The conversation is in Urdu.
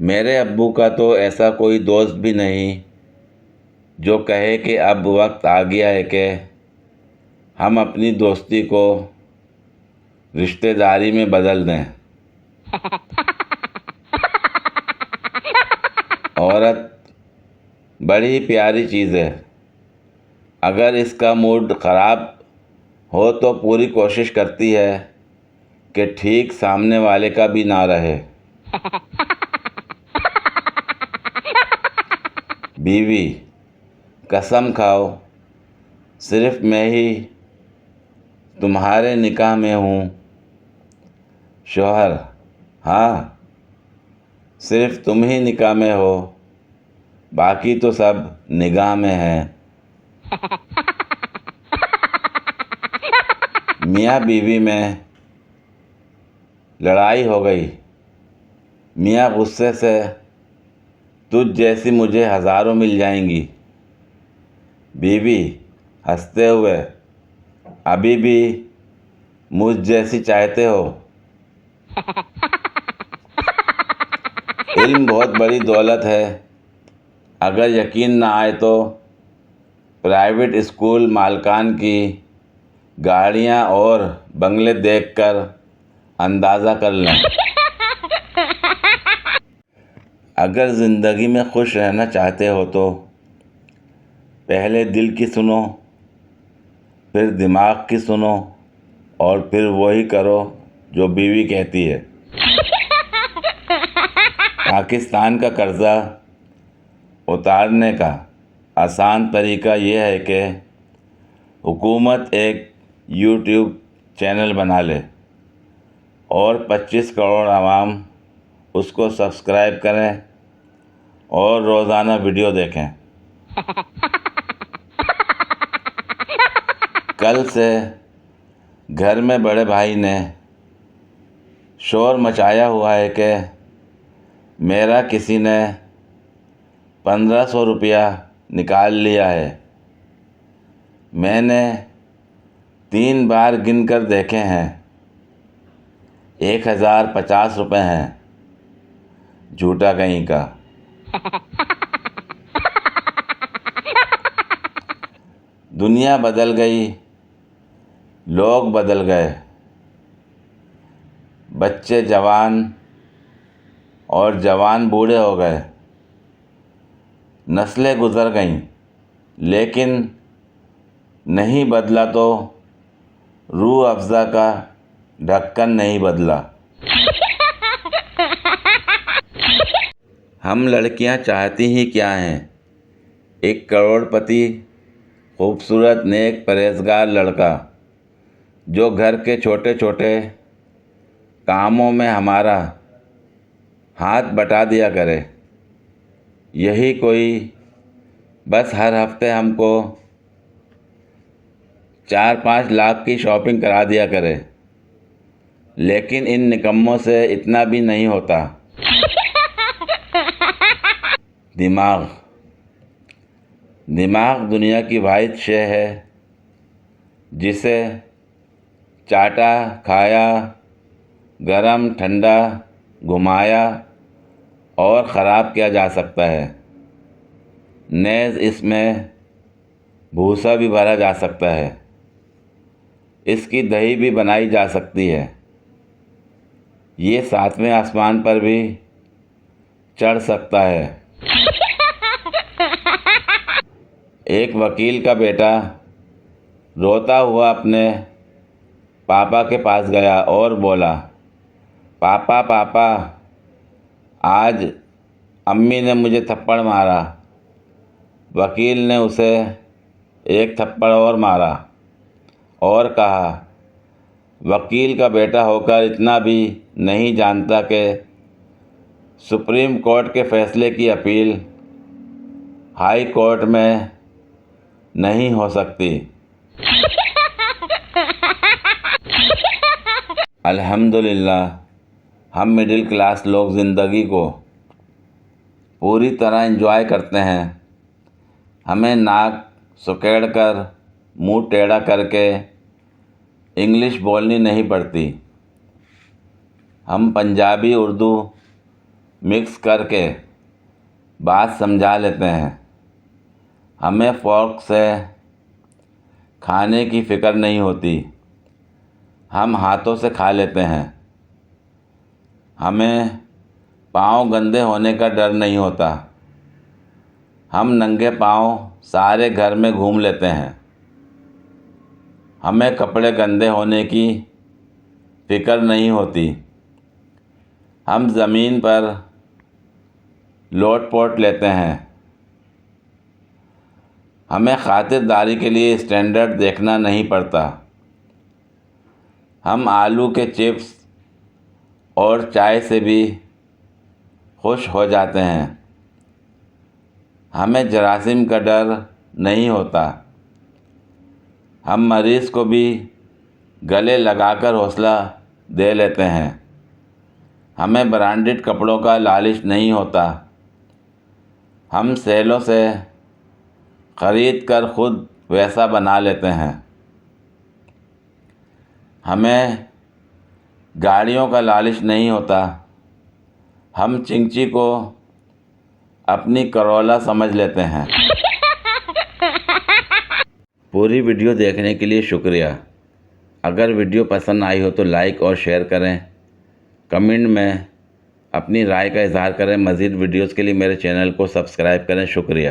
میرے ابو کا تو ایسا کوئی دوست بھی نہیں جو کہے کہ اب وقت آ گیا ہے کہ ہم اپنی دوستی کو رشتہ داری میں بدل دیں۔ عورت بڑی پیاری چیز ہے، اگر اس کا موڈ خراب ہو تو پوری کوشش کرتی ہے کہ ٹھیک سامنے والے کا بھی نہ رہے۔ بیوی: قسم کھاؤ صرف میں ہی تمہارے نکاح میں ہوں۔ شوہر: ہاں، صرف تم ہی نکاح میں ہو، باقی تو سب نگاہ میں ہیں۔ میاں بیوی میں لڑائی ہو گئی۔ میاں غصے سے: تجھ جیسی مجھے ہزاروں مل جائیں گی۔ بیوی ہنستے ہوئے: ابھی بھی مجھ جیسی چاہتے ہو؟ علم بہت بڑی دولت ہے، اگر یقین نہ آئے تو پرائیویٹ اسکول مالکان کی گاڑیاں اور بنگلے دیکھ کر اندازہ کر لیں۔ اگر زندگی میں خوش رہنا چاہتے ہو تو پہلے دل کی سنو، پھر دماغ کی سنو، اور پھر وہی کرو جو بیوی کہتی ہے۔ پاکستان کا قرضہ اتارنے کا آسان طریقہ یہ ہے کہ حکومت ایک یوٹیوب چینل بنا لے اور 25 کروڑ عوام اس کو سبسکرائب کریں اور روزانہ ویڈیو دیکھیں۔ کل سے گھر میں بڑے بھائی نے شور مچایا ہوا ہے کہ میرا کسی نے 1500 روپیہ نکال لیا ہے۔ میں نے 3 بار گن کر دیکھے ہیں، 1050 روپے ہیں۔ جھوٹا کہیں کا۔ دنیا بدل گئی، لوگ بدل گئے، بچے جوان اور جوان بوڑھے ہو گئے، نسلیں گزر گئیں، لیکن نہیں بدلا تو روح افزا کا ڈھکن نہیں بدلا۔ ہم لڑکیاں چاہتی ہی کیا ہیں؟ ایک کروڑ پتی، خوبصورت نیک پرہیزگار لڑکا جو گھر کے چھوٹے چھوٹے کاموں میں ہمارا ہاتھ بٹا دیا کرے۔ یہی کوئی بس ہر ہفتے ہم کو 4-5 لاکھ کی شاپنگ کرا دیا کرے، لیکن ان نکموں سے اتنا بھی نہیں ہوتا۔ دماغ دنیا کی واحد شے ہے جسے چاٹا، کھایا، گرم ٹھنڈا، گھمایا اور خراب کیا جا سکتا ہے۔ نیز اس میں بھوسا بھی بھرا جا سکتا ہے، اس کی دہی بھی بنائی جا سکتی ہے، یہ 7ویں آسمان پر بھی چڑھ سکتا ہے۔ ایک وکیل کا بیٹا روتا ہوا اپنے پاپا کے پاس گیا اور بولا: پاپا پاپا، آج امی نے مجھے تھپڑ مارا۔ وکیل نے اسے ایک تھپڑ اور مارا اور کہا: وکیل کا بیٹا ہو کر اتنا بھی نہیں جانتا کہ سپریم کورٹ کے فیصلے کی اپیل ہائی کورٹ میں نہیں ہو سکتی۔ الحمدللہ ہم مڈل کلاس لوگ زندگی کو پوری طرح انجوائے کرتے ہیں۔ ہمیں ناک سکیڑ کر، منہ ٹیڑھا کر کے انگلش بولنی نہیں پڑتی۔ ہم پنجابی، اردو مکس کر کے بات سمجھا لیتے ہیں۔ ہمیں فورک سے کھانے کی فکر نہیں ہوتی، ہم ہاتھوں سے کھا لیتے ہیں۔ ہمیں پاؤں گندے ہونے کا ڈر نہیں ہوتا، ہم ننگے پاؤں سارے گھر میں گھوم لیتے ہیں۔ ہمیں کپڑے گندے ہونے کی فکر نہیں ہوتی، ہم زمین پر لوٹ پوٹ لیتے ہیں۔ ہمیں خاطرداری کے لیے اسٹینڈرڈ دیکھنا نہیں پڑتا، ہم آلو کے چپس اور چائے سے بھی خوش ہو جاتے ہیں۔ ہمیں جراثیم کا ڈر نہیں ہوتا، ہم مریض کو بھی گلے لگا کر حوصلہ دے لیتے ہیں۔ ہمیں برانڈڈ کپڑوں کا لالچ نہیں ہوتا، ہم سیلوں سے خرید کر خود ویسا بنا لیتے ہیں۔ ہمیں گاڑیوں کا لالچ نہیں ہوتا، ہم چنچی کو اپنی کرولا سمجھ لیتے ہیں۔ پوری ویڈیو دیکھنے کے لیے شکریہ۔ اگر ویڈیو پسند آئی ہو تو لائک اور شیئر کریں، کمنٹ میں اپنی رائے کا اظہار کریں۔ مزید ویڈیوز کے لیے میرے چینل کو سبسکرائب کریں۔ شکریہ۔